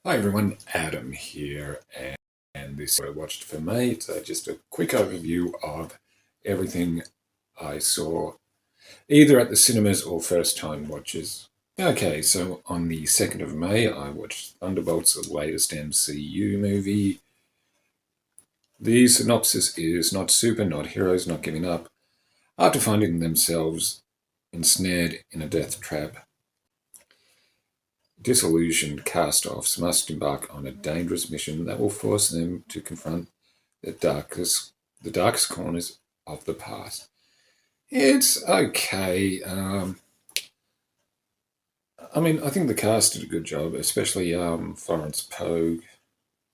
Hi everyone, Adam here, and this is what I watched for May. It's just a quick overview of everything I saw, either at the cinemas or first time watches. Okay, so on the 2nd of May, I watched Thunderbolts, the latest MCU movie. The synopsis is not super, not heroes, not giving up. After finding themselves ensnared in a death trap, disillusioned cast-offs must embark on a dangerous mission that will force them to confront the darkest corners of the past. It's okay. I think the cast did a good job, especially Florence Pugh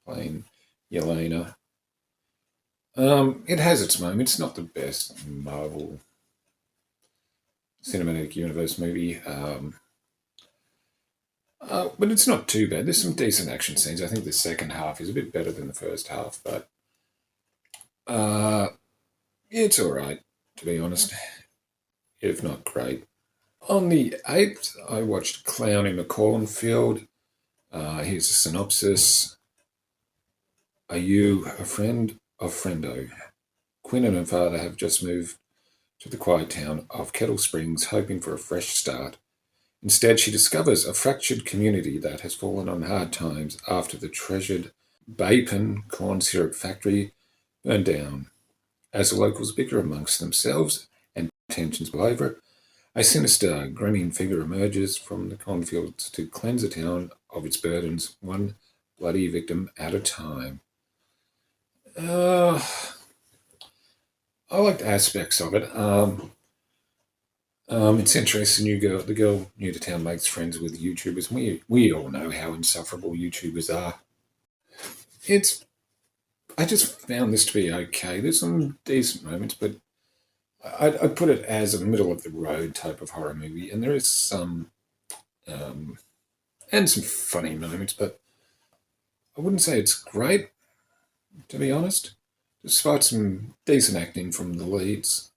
playing Yelena. It has its moments. It's not the best Marvel Cinematic Universe movie, but it's not too bad. There's some decent action scenes. I think the second half is a bit better than the first half, but uh, it's all right, to be honest, if not great. On the 8th, I watched Clown in a Cornfield. Here's a synopsis. Are you a friend of Friendo? Quinn and her father have just moved to the quiet town of Kettle Springs, hoping for a fresh start. Instead, she discovers a fractured community that has fallen on hard times after the treasured Bacon corn syrup factory burned down. As the locals bicker amongst themselves and tensions blow over, a sinister, grinning figure emerges from the cornfields to cleanse the town of its burdens, one bloody victim at a time. Uh, I liked aspects of it. It's interesting. The girl new to town makes friends with YouTubers. We all know how insufferable YouTubers are. It's. I just found this to be okay. There's some decent moments, but I'd put it as a middle of the road type of horror movie, and there is some um, and some funny moments, but I wouldn't say it's great, to be honest. Despite some decent acting from the leads.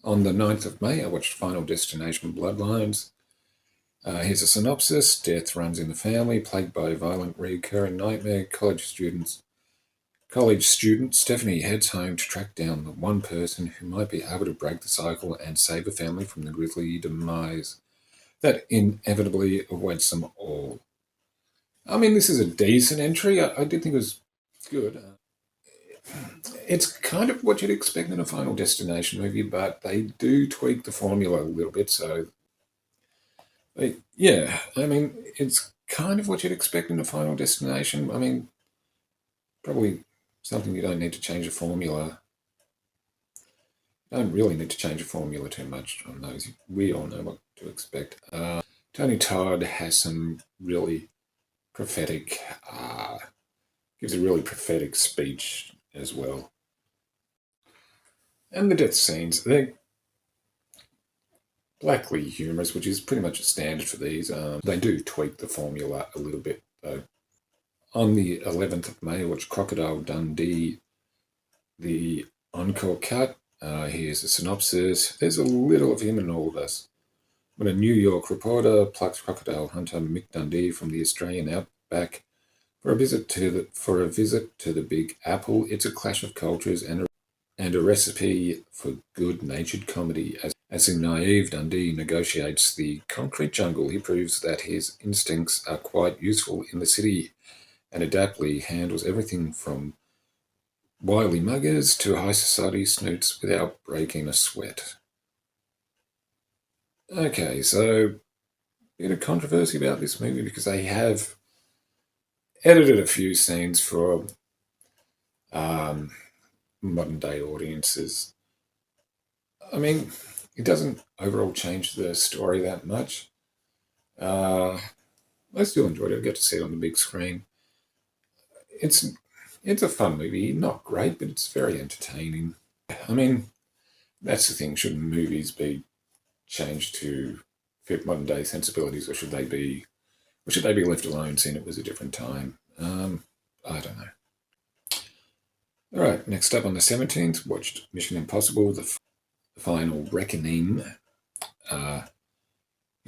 On the 9th of May, I watched Final Destination Bloodlines. Here's a synopsis. Death runs in the family, plagued by a violent recurring nightmare. College student Stephanie heads home to track down the one person who might be able to break the cycle and save the family from the grisly demise that inevitably awaits them all. This is a decent entry. I did think it was good. It's kind of what you'd expect in a Final Destination movie, but they do tweak the formula a little bit. So, yeah, it's kind of what you'd expect in a Final Destination. Probably something you don't need to change the formula. Don't really need to change the formula too much on those. We all know what to expect. Tony Todd has some really prophetic, gives a really prophetic speech as well. And the death scenes, they're blackly humorous, which is pretty much a standard for these. They do tweak the formula a little bit, though. On the 11th of May, I watched Crocodile Dundee, the encore cut. Here's a synopsis. There's a little of him in all of us. When a New York reporter plucks crocodile hunter Mick Dundee from the Australian outback for a visit to the Big Apple, it's a clash of cultures and a recipe for good-natured comedy. As the naive Dundee negotiates the concrete jungle, he proves that his instincts are quite useful in the city and adeptly handles everything from wily muggers to high society snoots without breaking a sweat. Okay, so a bit of controversy about this movie because they have edited a few scenes for modern day audiences. It doesn't overall change the story that much. I still enjoyed it. I got to see it on the big screen. It's it's a fun movie. Not great, but it's very entertaining. I mean, that's the thing. Should movies be changed to fit modern day sensibilities, or should they be left alone, seeing it was a different time? I don't know. All right. Next up on the 17th, watched Mission Impossible: The Final Reckoning. Uh,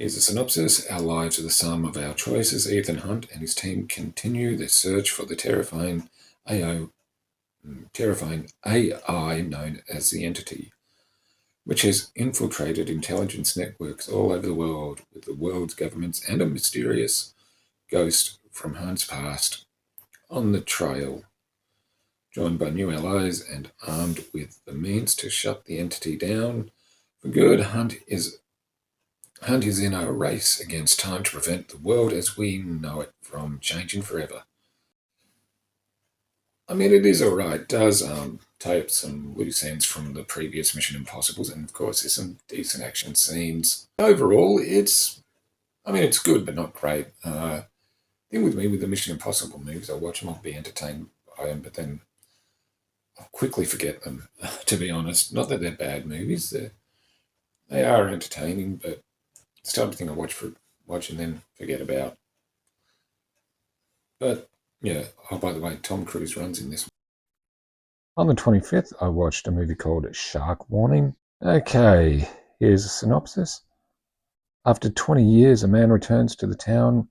Here's a synopsis. Our lives are the sum of our choices. Ethan Hunt and his team continue their search for the terrifying AI known as the Entity, which has infiltrated intelligence networks all over the world, with the world's governments and a mysterious ghost from Hunt's past on the trail. Joined by new allies and armed with the means to shut the Entity down for good, Hunt is in a race against time to prevent the world as we know it from changing forever. I mean, it is alright. It does tie up some loose ends from the previous Mission Impossibles, and of course, there's some decent action scenes. Overall, it's good, but not great. Thing with me with the Mission Impossible movies, I'll watch them, I'll be entertained by them, but then I'll quickly forget them, to be honest. Not that they're bad movies, they are entertaining, but it's the type of thing I watch and then forget about. But yeah, oh, by the way, Tom Cruise runs in this. On the 25th, I watched a movie called Shark Warning. Okay, here's a synopsis. After 20 years, a man returns to the town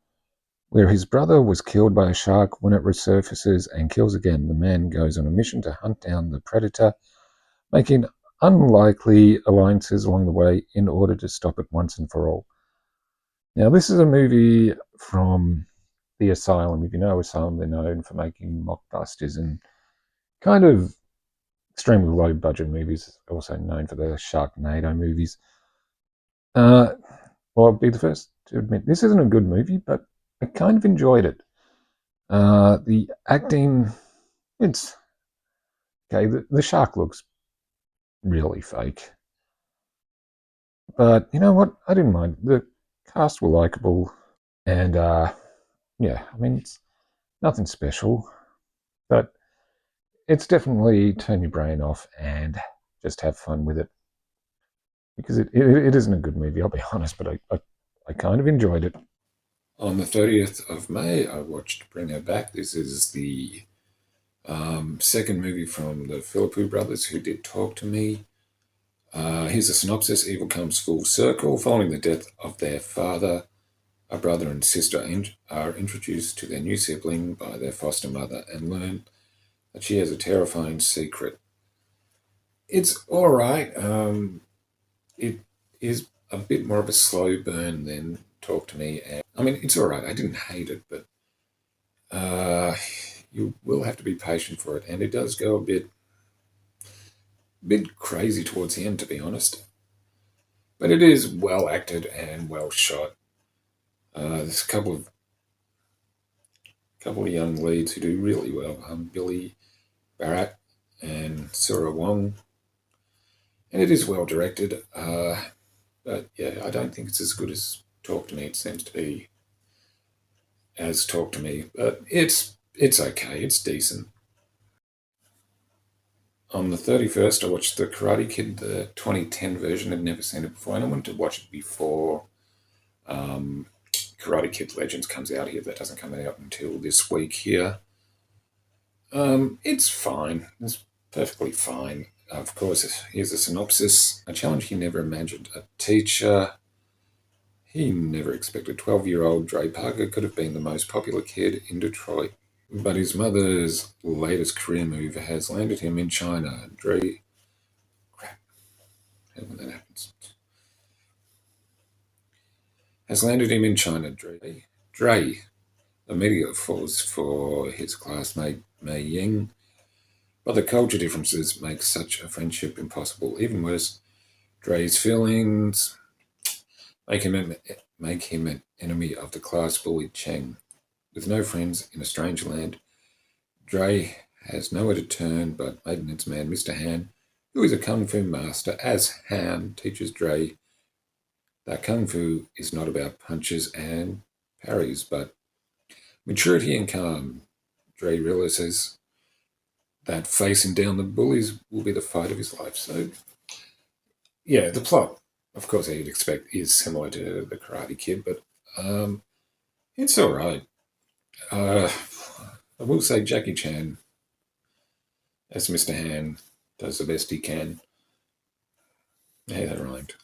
where his brother was killed by a shark. When it resurfaces and kills again, the man goes on a mission to hunt down the predator, making unlikely alliances along the way in order to stop it once and for all. Now, this is a movie from The Asylum. If you know Asylum, they're known for making mockbusters and kind of extremely low budget movies, also known for the Sharknado movies. Well, I'll be the first to admit this isn't a good movie, but I kind of enjoyed it. The acting, it's okay. The shark looks really fake, but you know what? I didn't mind. The cast were likable, and yeah, I mean, it's nothing special, but it's definitely turn your brain off and just have fun with it. Because it isn't a good movie, I'll be honest, but I kind of enjoyed it. On the 30th of May, I watched Bring Her Back. This is the second movie from the Philippou brothers who did Talk to Me. Here's a synopsis. Evil comes full circle. Following the death of their father, a brother and sister are introduced to their new sibling by their foster mother and learn that she has a terrifying secret. It's all right. It is a bit more of a slow burn than Talk to Me. And, I mean, it's all right. I didn't hate it, but you will have to be patient for it. And it does go a bit crazy towards the end, to be honest. But it is well acted and well shot. There's a couple of young leads who do really well. Billy Barrett and Sura Wong. And it is well directed. But yeah, I don't think it's as good as Talk to Me. It seems to be as Talk to Me, but it's okay. It's decent. On the 31st, I watched The Karate Kid, the 2010 version. I'd never seen it before, and I wanted to watch it before Karate Kid Legends comes out here. That doesn't come out until this week here. It's fine. It's perfectly fine. Of course, here's a synopsis. A challenge he never imagined. A teacher he never expected. 12-year-old Dre Parker could have been the most popular kid in Detroit. But his mother's latest career move has landed him in China. Dre... Crap. How when that happens? Has landed him in China. Dre immediately falls for his classmate Mei Ying. But the culture differences make such a friendship impossible. Even worse, Dre's feelings make him an enemy of the class bully Cheng. With no friends in a strange land, Dre has nowhere to turn but maintenance man Mr. Han, who is a kung fu master, as Han teaches Dre that kung fu is not about punches and parries, but maturity and calm. Dre realizes that facing down the bullies will be the fight of his life. So, yeah, the plot, of course, you'd expect is similar to The Karate Kid, but it's all right. I will say Jackie Chan, as Mr. Han, does the best he can. Hey, that rhymed.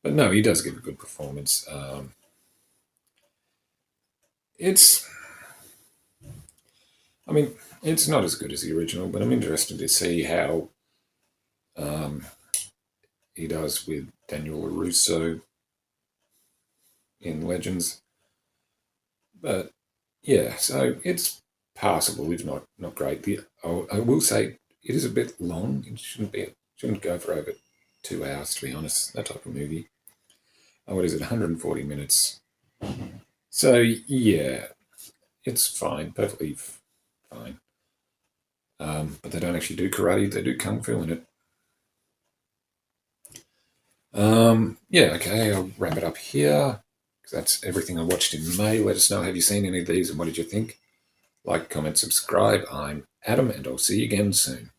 But no, he does give a good performance. It's, I mean, it's not as good as the original, but I'm interested to see how um, he does with Daniel LaRusso in Legends. But yeah, so it's passable, if not great. I will say it is a bit long. It shouldn't go for over 2 hours, to be honest. That type of movie. Oh, what is it? 140 minutes. So yeah, it's fine, perfectly fine. But they don't actually do karate; they do kung fu in it. Yeah, okay, I'll wrap it up here because that's everything I watched in May. Let us know, have you seen any of these and what did you think? Like, comment, subscribe. I'm Adam, and I'll see you again soon.